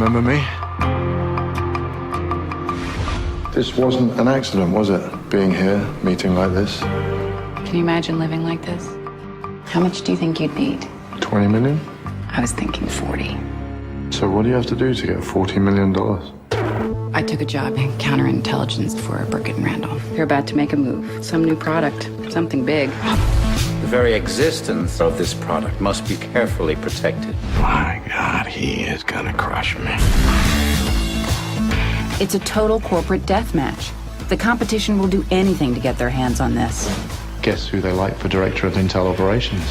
Remember me? This wasn't an accident, was it? Being here, meeting like this. Can you imagine living like this? How much do you think you'd need? 20 million? I was thinking 40. So what do you have to do to get $40 million? I took a job in counterintelligence for Burkett and Randall. They're about to make a move. Some new product. Something big. The very existence of this product must be carefully protected. My God, he is gonna crush me. It's a total corporate death match. The competition will do anything to get their hands on this. Guess who they like for Director of Intel Operations?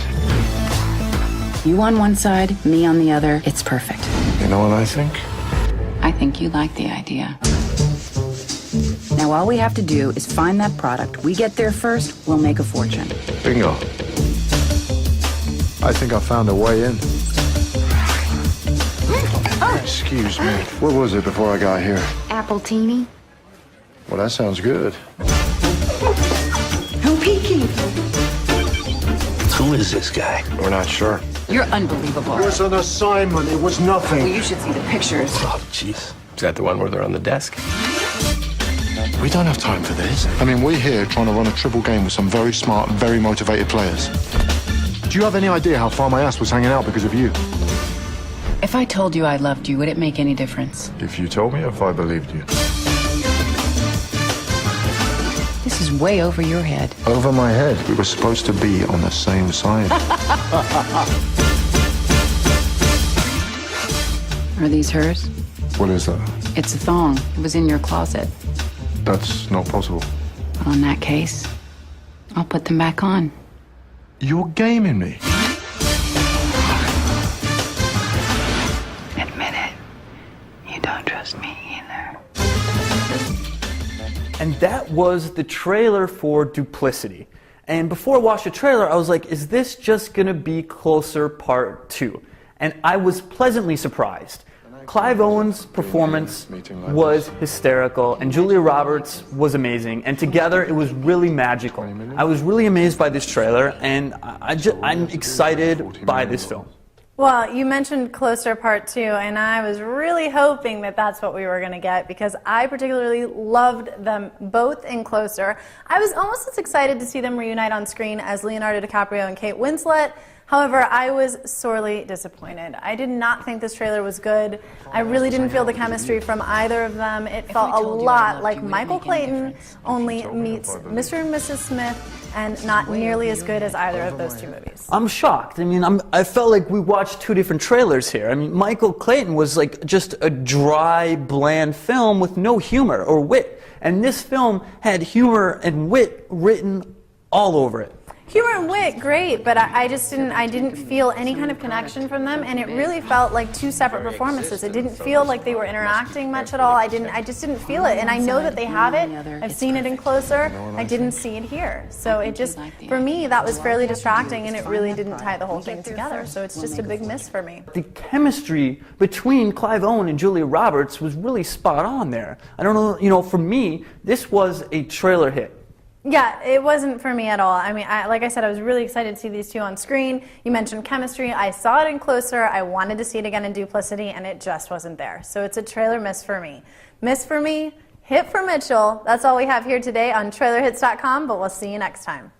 You on one side, me on the other. It's perfect. You know what I think? I think you like the idea. Now all we have to do is find that product. We get there first, we'll make a fortune. Bingo. I think I found a way in. Oh. Excuse me. What was it before I got here? Appletini. Well, that sounds good. No peeking. Who is this guy? We're not sure. You're unbelievable. It was an assignment. It was nothing. Well, you should see the pictures. Oh, jeez. Is that the one where they're on the desk? We don't have time for this. I mean, we're here trying to run a triple game with some very smart, very motivated players. Do you have any idea how far my ass was hanging out because of you? If I told you I loved you, would it make any difference? If you told me, if I believed you. This is way over your head. Over my head. We were supposed to be on the same side. Are these hers? What is that? It's a thong. It was in your closet. That's not possible. Well, in that case, I'll put them back on. You're gaming me. Admit it. You don't trust me either. And that was the trailer for Duplicity. And before I watched the trailer, I was like, is this just gonna be Closer Part 2? And I was pleasantly surprised. Clive Owen's performance was hysterical, and Julia Roberts was amazing, and together it was really magical. I was really amazed by this trailer, and I'm excited by this film. Well, you mentioned Closer Part 2, and I was really hoping that that's what we were going to get, because I particularly loved them both in Closer. I was almost as excited to see them reunite on screen as Leonardo DiCaprio and Kate Winslet. However, I was sorely disappointed. I did not think this trailer was good. I really didn't feel the chemistry from either of them. It felt a lot like Michael Clayton only meets Mr. and Mrs. Smith, and not nearly as good as either of those two movies. I'm shocked. I mean, I felt like we watched two different trailers here. I mean, Michael Clayton was like just a dry, bland film with no humor or wit. And this film had humor and wit written all over it. Humor and wit, great, but I didn't feel any kind of connection from them, and it really felt like two separate performances. It didn't feel like they were interacting much at all. I just didn't feel it, and I know that they have it. I've seen it in Closer. I didn't see it here. So it just, for me, that was fairly distracting, and it really didn't tie the whole thing together. So it's just a big miss for me. The chemistry between Clive Owen and Julia Roberts was really spot on there. I don't know, for me, this was a trailer hit. Yeah, it wasn't for me at all. I mean, like I said, I was really excited to see these two on screen. You mentioned chemistry. I saw it in Closer. I wanted to see it again in Duplicity, and it just wasn't there. So it's a trailer miss for me. Miss for me, hit for Mitchell. That's all we have here today on trailerhits.com, but we'll see you next time.